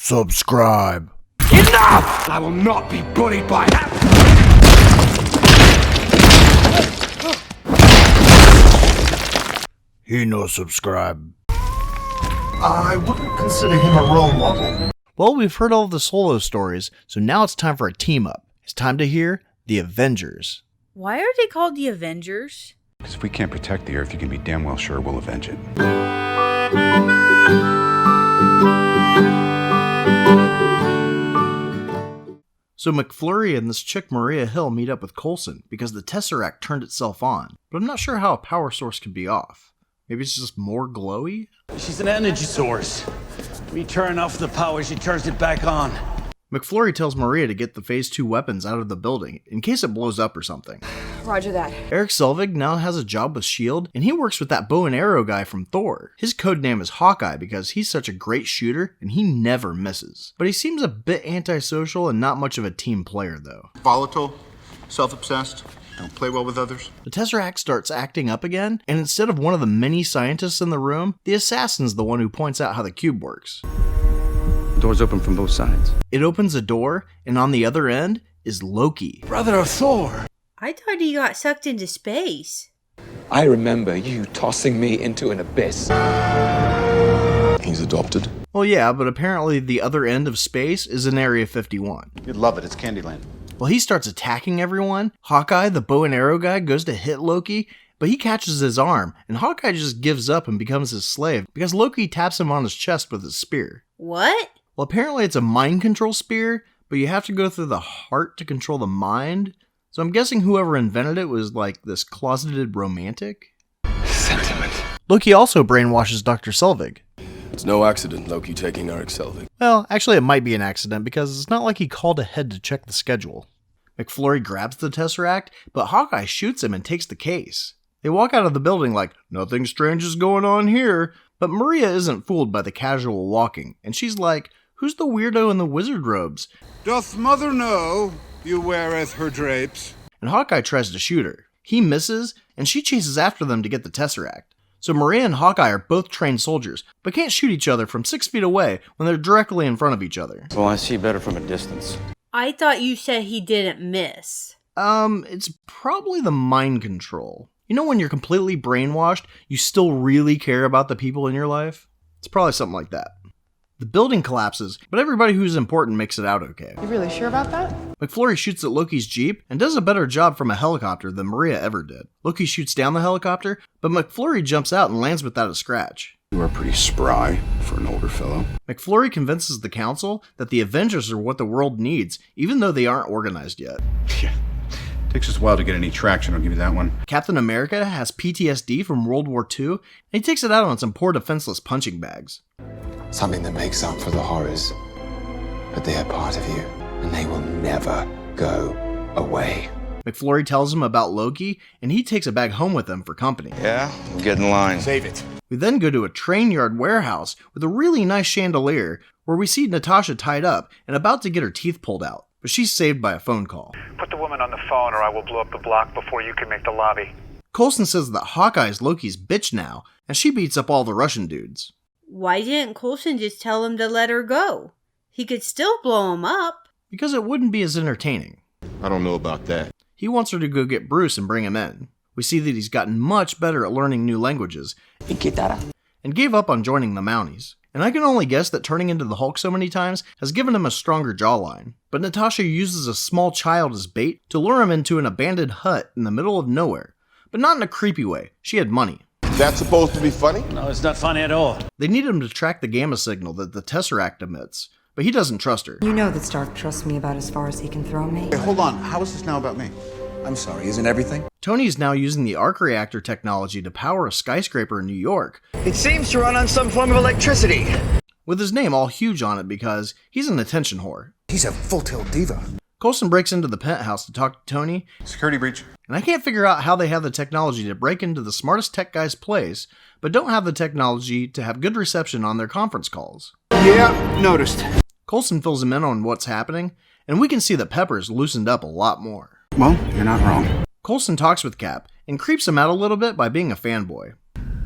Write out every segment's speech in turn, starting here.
Subscribe. Enough! I will not be bullied by that! He no subscribe. I wouldn't consider him a role model. Well, we've heard all of the solo stories, so now it's time for a team up. It's time to hear the Avengers. Why are they called the Avengers? Because if we can't protect the Earth, you can be damn well sure we'll avenge it. So McFlurry and this chick Maria Hill meet up with Coulson because the tesseract turned itself on, but I'm not sure how a power source could be off. Maybe it's just more glowy? She's an energy source. We turn off the power, she turns it back on. McFlurry tells Maria to get the Phase 2 weapons out of the building in case it blows up or something. Roger that. Eric Solvic now has a job with S.H.I.E.L.D. and he works with that bow and arrow guy from Thor. His codename is Hawkeye because he's such a great shooter and he never misses. But he seems a bit antisocial and not much of a team player though. Volatile, self-obsessed, don't play well with others. The Tesseract starts acting up again, and instead of one of the many scientists in the room, the assassin's the one who points out how the cube works. Doors open from both sides. It opens a door, and on the other end is Loki. Brother of Thor. I thought he got sucked into space. I remember you tossing me into an abyss. He's adopted. Well, yeah, but apparently the other end of space is in Area 51. You'd love it, it's Candyland. Well, he starts attacking everyone. Hawkeye, the bow and arrow guy, goes to hit Loki, but he catches his arm, and Hawkeye just gives up and becomes his slave because Loki taps him on his chest with his spear. What? Well, apparently it's a mind control spear, but you have to go through the heart to control the mind. So I'm guessing whoever invented it was like this closeted romantic. Sentiment. Loki also brainwashes Dr. Selvig. It's no accident Loki taking Eric Solvic. Well, actually it might be an accident because it's not like he called ahead to check the schedule. McFlurry grabs the Tesseract, but Hawkeye shoots him and takes the case. They walk out of the building like, nothing strange is going on here, but Maria isn't fooled by the casual walking, and she's like, who's the weirdo in the wizard robes? Doth mother know you weareth her drapes? And Hawkeye tries to shoot her. He misses, and she chases after them to get the Tesseract. So Maria and Hawkeye are both trained soldiers, but can't shoot each other from 6 feet away when they're directly in front of each other. Well, I see better from a distance. I thought you said he didn't miss. It's probably the mind control. You know when you're completely brainwashed, you still really care about the people in your life? It's probably something like that. The building collapses, but everybody who's important makes it out okay. You really sure about that? McFlurry shoots at Loki's Jeep and does a better job from a helicopter than Maria ever did. Loki shoots down the helicopter, but McFlurry jumps out and lands without a scratch. You are pretty spry for an older fellow. McFlurry convinces the council that the Avengers are what the world needs, even though they aren't organized yet. Yeah. Takes us a while to get any traction, I'll give you that one. Captain America has PTSD from World War II, and he takes it out on some poor defenseless punching bags. Something that makes up for the horrors. But they are part of you, and they will never go away. McFlurry tells him about Loki, and he takes a bag home with him for company. Yeah? Get in line. Save it. We then go to a train yard warehouse with a really nice chandelier where we see Natasha tied up and about to get her teeth pulled out, but she's saved by a phone call. Put the woman on the phone or I will blow up the block before you can make the lobby. Coulson says that Hawkeye is Loki's bitch now, and she beats up all the Russian dudes. Why didn't Coulson just tell him to let her go? He could still blow him up. Because it wouldn't be as entertaining. I don't know about that. He wants her to go get Bruce and bring him in. We see that he's gotten much better at learning new languages, and gave up on joining the Mounties. And I can only guess that turning into the Hulk so many times has given him a stronger jawline. But Natasha uses a small child as bait to lure him into an abandoned hut in the middle of nowhere. But not in a creepy way. She had money. That's supposed to be funny? No, it's not funny at all. They need him to track the gamma signal that the Tesseract emits, but he doesn't trust her. You know that Stark trusts me about as far as he can throw me. Hey, hold on, how is this now about me? I'm sorry, isn't everything? Tony is now using the arc reactor technology to power a skyscraper in New York, It seems to run on some form of electricity. with his name all huge on it because he's an attention whore. He's a full-tilt diva. Coulson breaks into the penthouse to talk to Tony, Security breach. and I can't figure out how they have the technology to break into the smartest tech guy's place, but don't have the technology to have good reception on their conference calls. Yeah, noticed. Coulson fills him in on what's happening, and we can see that Pepper's loosened up a lot more. Well, you're not wrong. Coulson talks with Cap and creeps him out a little bit by being a fanboy.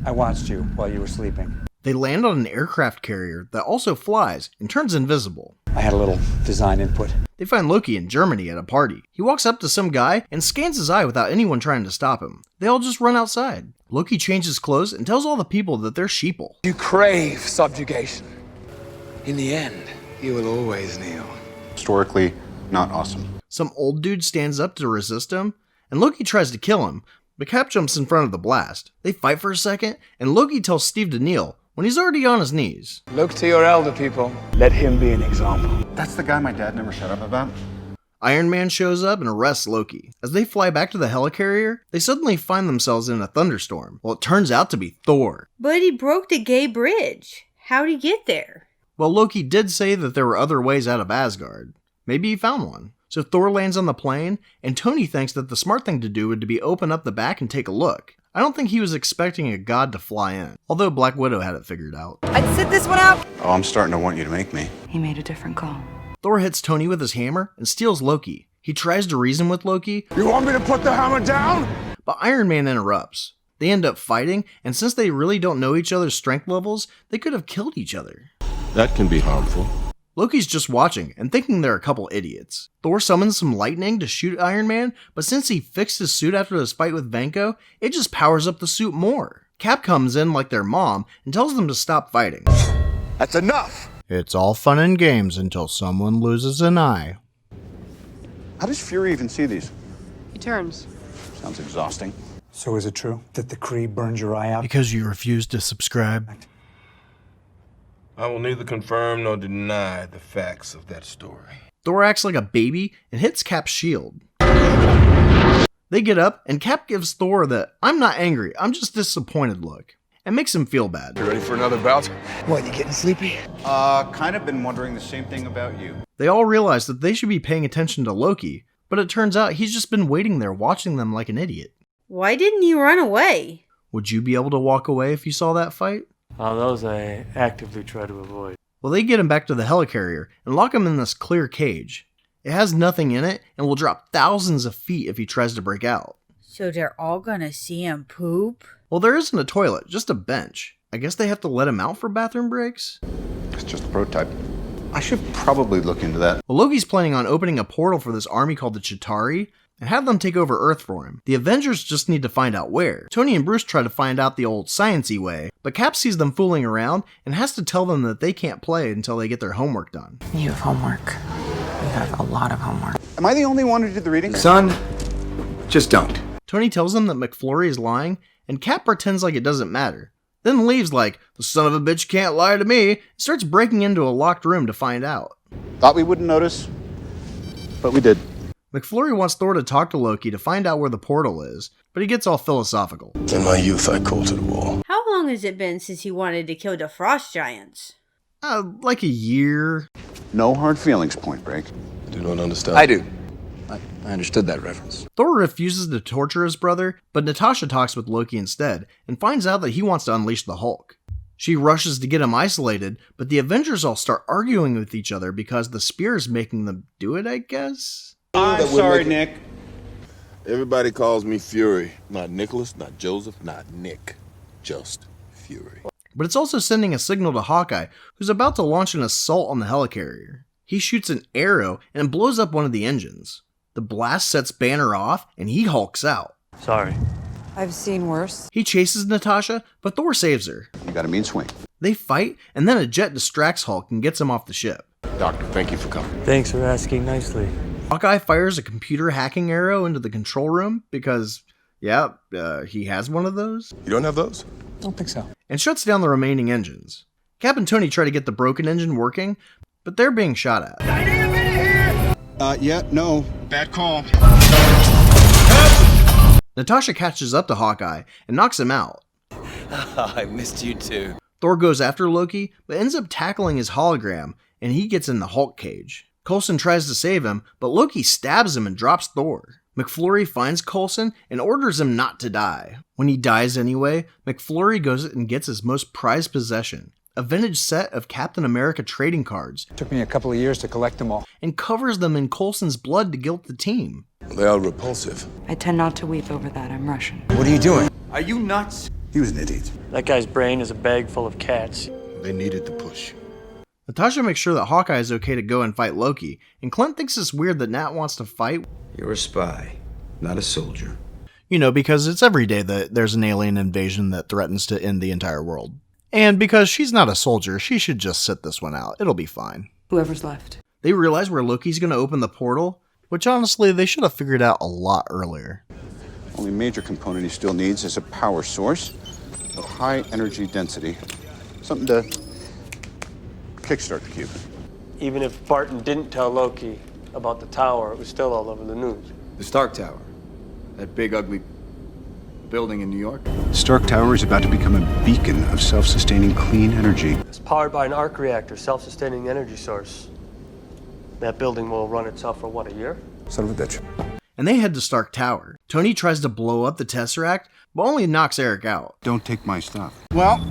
I watched you while you were sleeping. They land on an aircraft carrier that also flies and turns invisible. I had a little design input. They find Loki in Germany at a party. He walks up to some guy and scans his eye without anyone trying to stop him. They all just run outside. Loki changes clothes and tells all the people that they're sheeple. You crave subjugation. In the end, you will always kneel. Historically, not awesome. Some old dude stands up to resist him, and Loki tries to kill him, but Cap jumps in front of the blast. They fight for a second, and Loki tells Steve to kneel when he's already on his knees. Look to your elder people. Let him be an example. That's the guy my dad never shut up about. Iron Man shows up and arrests Loki. As they fly back to the helicarrier, they suddenly find themselves in a thunderstorm. Well, it turns out to be Thor. But he broke the gay bridge. How'd he get there? Well, Loki did say that there were other ways out of Asgard. Maybe he found one. So Thor lands on the plane, and Tony thinks that the smart thing to do would be open up the back and take a look. I don't think he was expecting a god to fly in, although Black Widow had it figured out. I'd sit this one out. Oh, I'm starting to want you to make me. He made a different call. Thor hits Tony with his hammer and steals Loki. He tries to reason with Loki. You want me to put the hammer down? But Iron Man interrupts. They end up fighting, and since they really don't know each other's strength levels, they could have killed each other. That can be harmful. Loki's just watching and thinking they're a couple idiots. Thor summons some lightning to shoot Iron Man, but since he fixed his suit after his fight with Vanko, it just powers up the suit more. Cap comes in like their mom and tells them to stop fighting. That's enough! It's all fun and games until someone loses an eye. How does Fury even see these? He turns. Sounds exhausting. So is it true that the Kree burned your eye out? Because you refuse to subscribe. I will neither confirm nor deny the facts of that story. Thor acts like a baby and hits Cap's shield. They get up, and Cap gives Thor the "I'm not angry, I'm just disappointed" look, and makes him feel bad. You ready for another bout? What, you getting sleepy? Kind of been wondering the same thing about you. They all realize that they should be paying attention to Loki, but it turns out he's just been waiting there watching them like an idiot. Why didn't he run away? Would you be able to walk away if you saw that fight? Those I actively try to avoid. Well, they get him back to the helicarrier and lock him in this clear cage. It has nothing in it and will drop thousands of feet if he tries to break out. So they're all gonna see him poop? Well, there isn't a toilet, just a bench. I guess they have to let him out for bathroom breaks? It's just a prototype. I should probably look into that. Well, Loki's planning on opening a portal for this army called the Chitari and have them take over Earth for him. The Avengers just need to find out where. Tony and Bruce try to find out the old science-y way, but Cap sees them fooling around and has to tell them that they can't play until they get their homework done. You have homework. You have a lot of homework. Am I the only one who did the reading? Son, just don't. Tony tells them that McFlurry is lying, and Cap pretends like it doesn't matter. Then leaves like, "The son of a bitch can't lie to me," and starts breaking into a locked room to find out. Thought we wouldn't notice, but we did. McFlurry wants Thor to talk to Loki to find out where the portal is, but he gets all philosophical. In my youth, I called to the wall. How long has it been since he wanted to kill the frost giants? Like a year. No hard feelings, Point Break. I do not understand. I do. I understood that reference. Thor refuses to torture his brother, but Natasha talks with Loki instead and finds out that he wants to unleash the Hulk. She rushes to get him isolated, but the Avengers all start arguing with each other because the spear is making them do it, I guess? I'm sorry, Nick. Everybody calls me Fury. Not Nicholas, not Joseph, not Nick. Just Fury. But it's also sending a signal to Hawkeye, who's about to launch an assault on the helicarrier. He shoots an arrow and blows up one of the engines. The blast sets Banner off, and he hulks out. Sorry. I've seen worse. He chases Natasha, but Thor saves her. You got a mean swing. They fight, and then a jet distracts Hulk and gets him off the ship. Doctor, thank you for coming. Thanks for asking nicely. Hawkeye fires a computer hacking arrow into the control room because, he has one of those. You don't have those? Don't think so. And shuts down the remaining engines. Cap and Tony try to get the broken engine working, but they're being shot at. No. Bad call. Natasha catches up to Hawkeye and knocks him out. I missed you too. Thor goes after Loki, but ends up tackling his hologram, and he gets in the Hulk cage. Coulson tries to save him, but Loki stabs him and drops Thor. McFlurry finds Coulson and orders him not to die. When he dies anyway, McFlurry goes and gets his most prized possession, a vintage set of Captain America trading cards. Took me a couple of years to collect them all. And covers them in Coulson's blood to guilt the team. They are repulsive. I tend not to weep over that. I'm Russian. What are you doing? Are you nuts? He was an idiot. That guy's brain is a bag full of cats. They needed the push. Natasha makes sure that Hawkeye is okay to go and fight Loki, and Clint thinks it's weird that Nat wants to fight. You're a spy, not a soldier. You know, because it's every day that there's an alien invasion that threatens to end the entire world. And because she's not a soldier, she should just sit this one out. It'll be fine. Whoever's left. They realize where Loki's going to open the portal, which honestly they should have figured out a lot earlier. Only major component he still needs is a power source of high energy density. Something to kickstart the cube. Even if Barton didn't tell Loki about the tower, it was still all over the news. The Stark Tower. That big, ugly building in New York. Stark Tower is about to become a beacon of self-sustaining clean energy. It's powered by an arc reactor, self-sustaining energy source. That building will run itself for what, a year? Son of a bitch. And they head to Stark Tower. Tony tries to blow up the tesseract, but only knocks Eric out. Don't take my stuff. Well,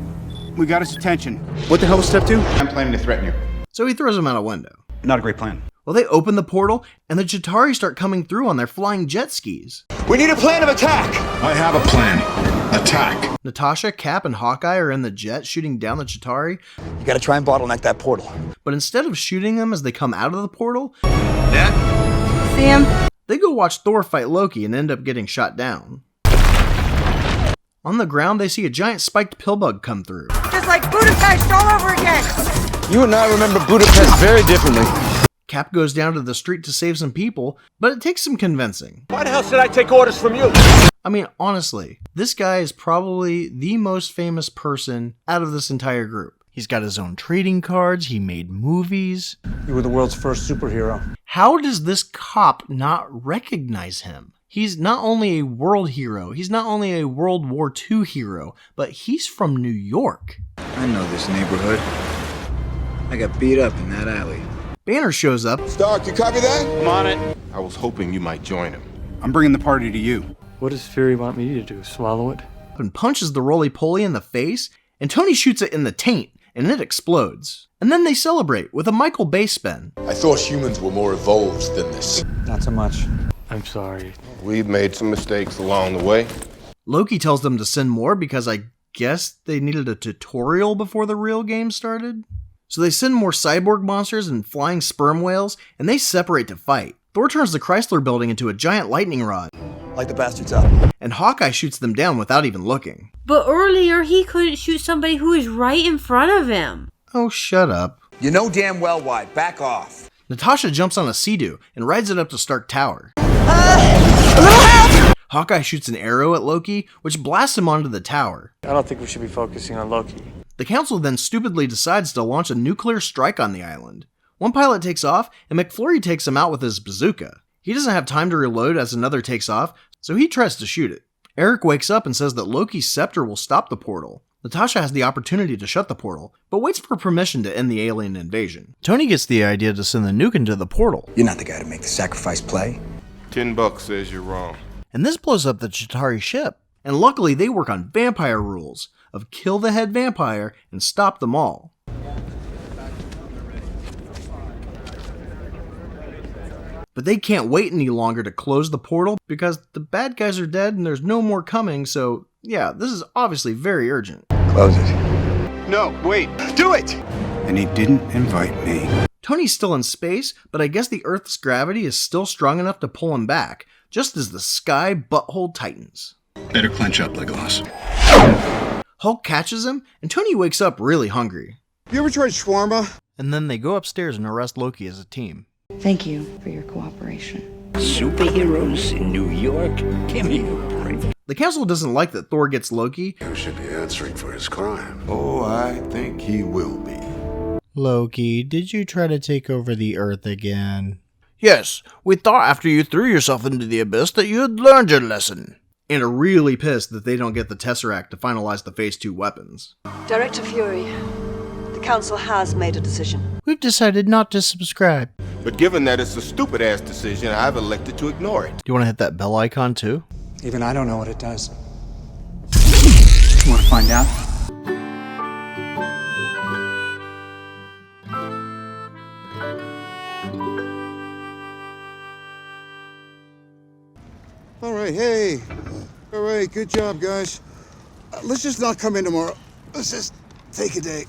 we got his attention. What the hell was step 2? I'm planning to threaten you. So he throws him out a window. Not a great plan. Well, they open the portal, and the Chitari start coming through on their flying jet skis. We need a plan of attack! I have a plan. Attack. Natasha, Cap, and Hawkeye are in the jet shooting down the Chitari, You gotta try and bottleneck that portal. but instead of shooting them as they come out of the portal, Sam, they go watch Thor fight Loki and end up getting shot down. On the ground, they see a giant spiked pillbug come through. just like Budapest all over again. You and I remember Budapest very differently. Cap goes down to the street to save some people, but it takes some convincing. Why the hell should I take orders from you? I mean, honestly, this guy is probably the most famous person out of this entire group. He's got his own trading cards, he made movies. You were the world's first superhero. How does this cop not recognize him? He's not only a world hero, he's not only a World War II hero, but he's from New York. I know this neighborhood. I got beat up in that alley. Banner shows up. Stark, you copy that? I'm on it. I was hoping you might join him. I'm bringing the party to you. What does Fury want me to do? Swallow it? And punches the roly-poly in the face, and Tony shoots it in the taint, and it explodes. And then they celebrate with a Michael Bay spin. I thought humans were more evolved than this. Not so much. I'm sorry. We've made some mistakes along the way. Loki tells them to send more because I guess they needed a tutorial before the real game started. So they send more cyborg monsters and flying sperm whales, and they separate to fight. Thor turns the Chrysler building into a giant lightning rod, Light the bastards up. and Hawkeye shoots them down without even looking. But earlier he couldn't shoot somebody who was right in front of him. Oh, shut up. You know damn well why. Back off. Natasha jumps on a Sea-Doo and rides it up to Stark Tower. Hawkeye shoots an arrow at Loki, which blasts him onto the tower. I don't think we should be focusing on Loki. The council then stupidly decides to launch a nuclear strike on the island. One pilot takes off, and McFlurry takes him out with his bazooka. He doesn't have time to reload as another takes off, so he tries to shoot it. Eric wakes up and says that Loki's scepter will stop the portal. Natasha has the opportunity to shut the portal, but waits for permission to end the alien invasion. Tony gets the idea to send the nuke into the portal, You're not the guy to make the sacrifice play. $10 says you're wrong. and this blows up the Chitari ship. And luckily they work on vampire rules of kill the head vampire and stop them all. But they can't wait any longer to close the portal because the bad guys are dead and there's no more coming, so yeah, this is obviously very urgent. Close it. No, wait. Do it! And he didn't invite me. Tony's still in space, but I guess the Earth's gravity is still strong enough to pull him back, just as the sky butthole tightens. Better clench up, Legolas. Hulk catches him, and Tony wakes up really hungry. You ever tried shawarma? And then they go upstairs and arrest Loki as a team. Thank you for your cooperation. Superheroes in New York? Give me a break. The council doesn't like that Thor gets Loki. Who should be answering for his crime? Oh, I think he will be. Loki, did you try to take over the Earth again? Yes, we thought after you threw yourself into the abyss that you had learned your lesson. And are really pissed that they don't get the tesseract to finalize the Phase 2 weapons. Director Fury, the council has made a decision. We've decided not to subscribe. But given that it's a stupid-ass decision, I've elected to ignore it. Do you want to hit that bell icon too? Even I don't know what it does. You want to find out? All right, hey. All right, good job, guys. let's just not come in tomorrow. Let's just take a day.